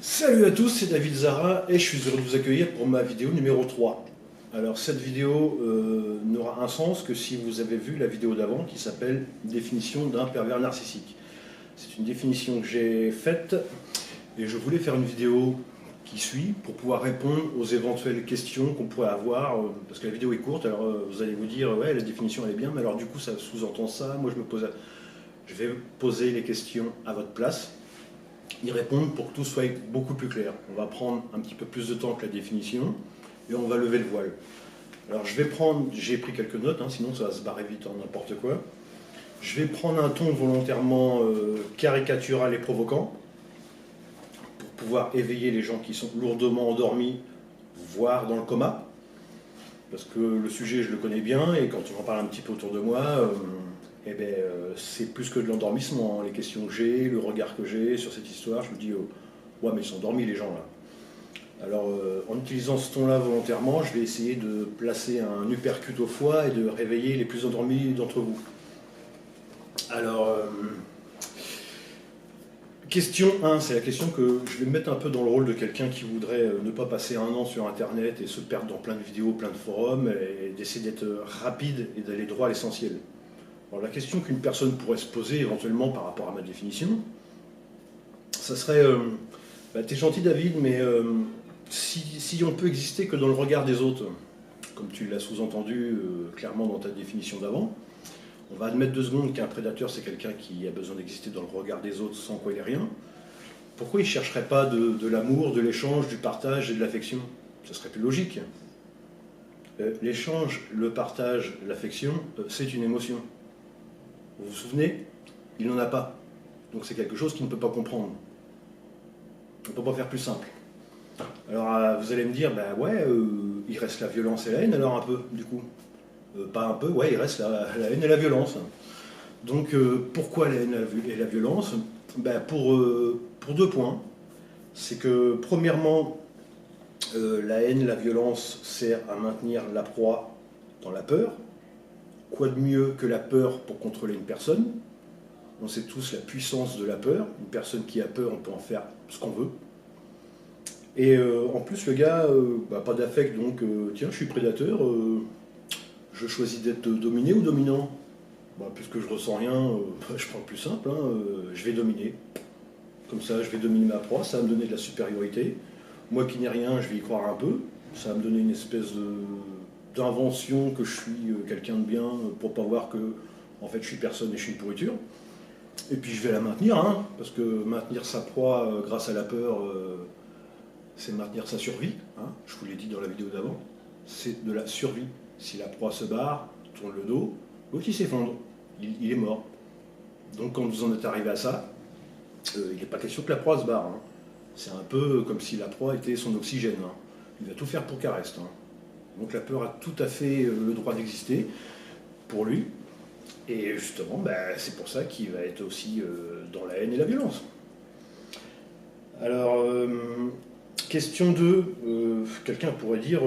Salut à tous, c'est David Zara et je suis heureux de vous accueillir pour ma vidéo numéro 3. Alors cette vidéo n'aura un sens que si vous avez vu la vidéo d'avant qui s'appelle Définition d'un pervers narcissique. C'est une définition que j'ai faite et je voulais faire une vidéo qui suit pour pouvoir répondre aux éventuelles questions qu'on pourrait avoir, parce que la vidéo est courte, alors vous allez vous dire ouais la définition elle est bien, mais alors du coup ça sous-entend ça, moi je vais poser les questions à votre place, y répondre pour que tout soit beaucoup plus clair. On va prendre un petit peu plus de temps que la définition et on va lever le voile. Alors j'ai pris quelques notes, sinon ça va se barrer vite en n'importe quoi. Je vais prendre un ton volontairement caricatural et provoquant pour pouvoir éveiller les gens qui sont lourdement endormis, voire dans le coma. Parce que le sujet, je le connais bien, et quand on en parle un petit peu autour de moi, c'est plus que de l'endormissement. Les questions que j'ai, le regard que j'ai sur cette histoire, je me dis, ouais, mais ils sont endormis les gens là. Alors, en utilisant ce ton-là volontairement, je vais essayer de placer un uppercut au foie et de réveiller les plus endormis d'entre vous. Alors, question 1, c'est la question que je vais me mettre un peu dans le rôle de quelqu'un qui voudrait ne pas passer un an sur Internet et se perdre dans plein de vidéos, plein de forums, et d'essayer d'être rapide et d'aller droit à l'essentiel. Alors, la question qu'une personne pourrait se poser éventuellement par rapport à ma définition, ça serait t'es gentil David, mais si on peut exister que dans le regard des autres, comme tu l'as sous-entendu clairement dans ta définition d'avant, on va admettre 2 secondes qu'un prédateur c'est quelqu'un qui a besoin d'exister dans le regard des autres sans quoi il est rien. Pourquoi il ne chercherait pas de l'amour, de l'échange, du partage et de l'affection? Ce serait plus logique. L'échange, le partage, l'affection, c'est une émotion. Vous vous souvenez? Il n'en a pas. Donc c'est quelque chose qu'il ne peut pas comprendre. On ne peut pas faire plus simple. Alors vous allez me dire, il reste la violence et la haine alors un peu, du coup. Pas un peu, ouais, il reste la haine et la violence. Donc pourquoi la haine et la violence? Pour 2 points. C'est que premièrement, la haine, la violence sert à maintenir la proie dans la peur. Quoi de mieux que la peur pour contrôler une personne? On sait tous la puissance de la peur. Une personne qui a peur, on peut en faire ce qu'on veut. Et en plus, le gars, pas d'affect, donc tiens, je suis prédateur, je choisis d'être dominé ou dominant? Puisque je ressens rien, je prends le plus simple, je vais dominer. Comme ça, je vais dominer ma proie, ça va me donner de la supériorité. Moi qui n'ai rien, je vais y croire un peu. Ça va me donner une espèce d'invention que je suis quelqu'un de bien pour pas voir que en fait je suis personne et je suis une pourriture. Et puis je vais la maintenir, parce que maintenir sa proie grâce à la peur, c'est maintenir sa survie. Je vous l'ai dit dans la vidéo d'avant, c'est de la survie. Si la proie se barre, tourne le dos, l'autre il s'effondre, il est mort. Donc quand vous en êtes arrivé à ça, il n'est pas question que la proie se barre. C'est un peu comme si la proie était son oxygène. Il va tout faire pour qu'elle reste. Donc la peur a tout à fait le droit d'exister pour lui. Et justement, c'est pour ça qu'il va être aussi dans la haine et la violence. Alors, question 2, quelqu'un pourrait dire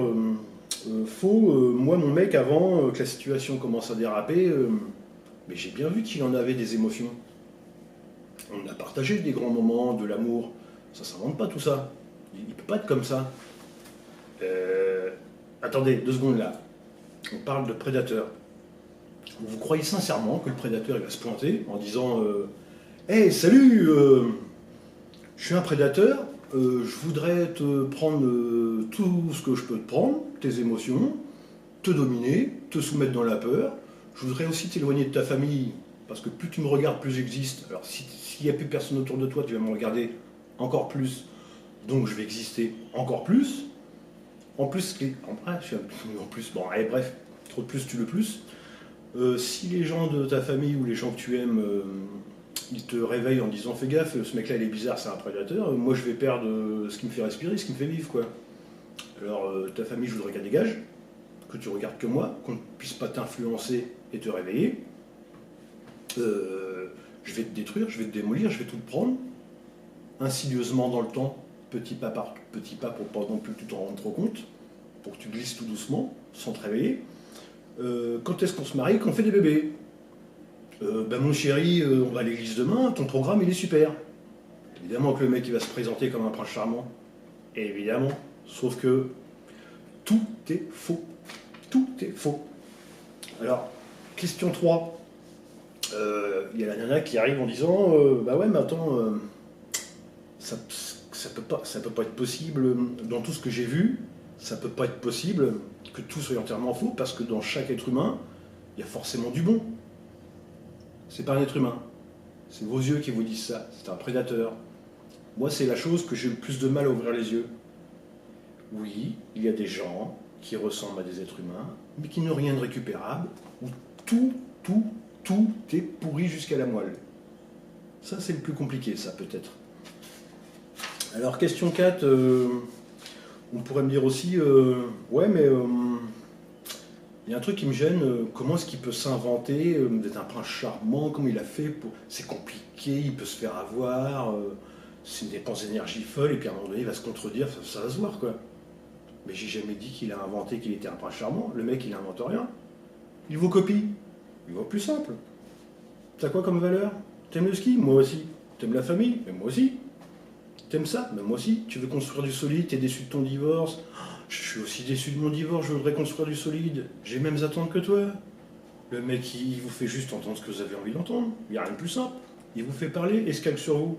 faux, moi mon mec avant que la situation commence à déraper, mais j'ai bien vu qu'il en avait des émotions. On a partagé des grands moments, de l'amour, ça ne s'invente pas tout ça. Il ne peut pas être comme ça. Attendez, 2 secondes là. On parle de prédateur. Vous croyez sincèrement que le prédateur il va se pointer en disant hey, salut, je suis un prédateur, je voudrais te prendre tout ce que je peux te prendre, tes émotions, te dominer, te soumettre dans la peur. Je voudrais aussi t'éloigner de ta famille, parce que plus tu me regardes, plus j'existe. Alors s'il n'y a plus personne autour de toi, tu vas me regarder encore plus, donc je vais exister encore plus. En plus, bref, trop de plus, tu le plus. Si les gens de ta famille ou les gens que tu aimes, ils te réveillent en disant fais gaffe, ce mec-là il est bizarre, c'est un prédateur, moi je vais perdre ce qui me fait respirer, ce qui me fait vivre, quoi. Alors ta famille, je voudrais qu'elle dégage, que tu regardes que moi, qu'on ne puisse pas t'influencer et te réveiller. Je vais te détruire, je vais te démolir, je vais tout te prendre, insidieusement dans le temps, petit pas par petit pas pour pas non plus que tu t'en rendes trop compte, pour que tu glisses tout doucement, sans te réveiller. Quand est-ce qu'on se marie? Qu'on fait des bébés? Mon chéri, on va à l'église demain, ton programme il est super. Évidemment que le mec il va se présenter comme un prince charmant, évidemment, sauf que tout est faux. Tout est faux. Alors, question 3. Il y a la nana qui arrive en disant bah ouais, mais attends, ça peut pas être possible, dans tout ce que j'ai vu, ça peut pas être possible que tout soit entièrement faux, parce que dans chaque être humain, il y a forcément du bon. C'est pas un être humain. C'est vos yeux qui vous disent ça. C'est un prédateur. Moi, c'est la chose que j'ai le plus de mal à ouvrir les yeux. Oui, il y a des gens qui ressemblent à des êtres humains, mais qui n'ont rien de récupérable, où tout est pourri jusqu'à la moelle. Ça, c'est le plus compliqué, ça, peut-être. Alors, question 4, on pourrait me dire aussi, ouais, mais il y a un truc qui me gêne, comment est-ce qu'il peut s'inventer d'être un prince charmant, comment il a fait pour... C'est compliqué, il peut se faire avoir, c'est une dépense d'énergie folle, et puis à un moment donné, il va se contredire, ça va se voir, quoi. Mais j'ai jamais dit qu'il a inventé qu'il était un prince charmant, le mec, il n'invente rien. Il vous copie, il va plus simple. T'as quoi comme valeur? T'aimes le ski? Moi aussi. T'aimes la famille? Mais moi aussi. T'aimes ça? Mais moi aussi. Tu veux construire du solide? T'es déçu de ton divorce? Je suis aussi déçu de mon divorce, je voudrais construire du solide. J'ai les mêmes attentes que toi. Le mec, il vous fait juste entendre ce que vous avez envie d'entendre. Il n'y a rien de plus simple. Il vous fait parler et se calque sur vous.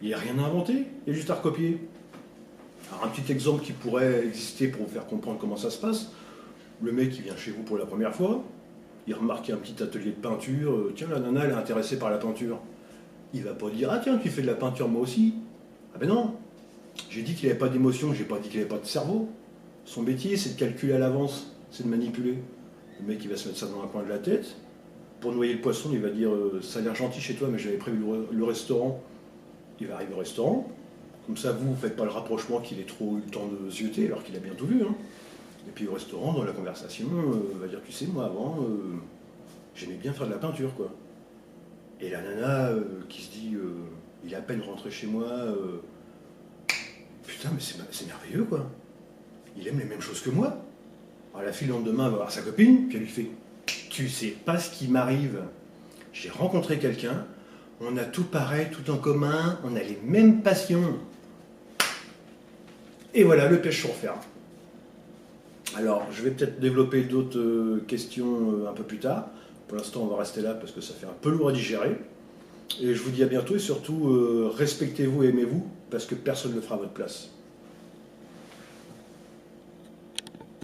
Il n'y a rien à inventer, il y a juste à recopier. Alors un petit exemple qui pourrait exister pour vous faire comprendre comment ça se passe. Le mec qui vient chez vous pour la première fois, il remarque un petit atelier de peinture. Tiens, la nana, elle est intéressée par la peinture. Il va pas dire, ah tiens, tu fais de la peinture moi aussi. Ah ben non. J'ai dit qu'il n'avait pas d'émotion, j'ai pas dit qu'il n'avait pas de cerveau. Son métier, c'est de calculer à l'avance, c'est de manipuler. Le mec, il va se mettre ça dans un coin de la tête. Pour noyer le poisson, il va dire ça a l'air gentil chez toi, mais j'avais prévu le restaurant. Il va arriver au restaurant. Comme ça, vous ne faites pas le rapprochement qu'il ait trop eu le temps de zioter, alors qu'il a bien tout vu. Hein. Et puis au restaurant, dans la conversation, il va dire tu sais, moi avant, j'aimais bien faire de la peinture, quoi. Et la nana qui se dit il est à peine rentré chez moi. Putain, mais c'est merveilleux, quoi. Il aime les mêmes choses que moi. Alors la fille, le lendemain, va voir sa copine, puis elle lui fait tu sais pas ce qui m'arrive. J'ai rencontré quelqu'un, on a tout pareil, tout en commun, on a les mêmes passions. Et voilà, le piège se referme. Alors, je vais peut-être développer d'autres questions un peu plus tard. Pour l'instant, on va rester là parce que ça fait un peu lourd à digérer. Et je vous dis à bientôt et surtout, respectez-vous et aimez-vous parce que personne ne le fera à votre place.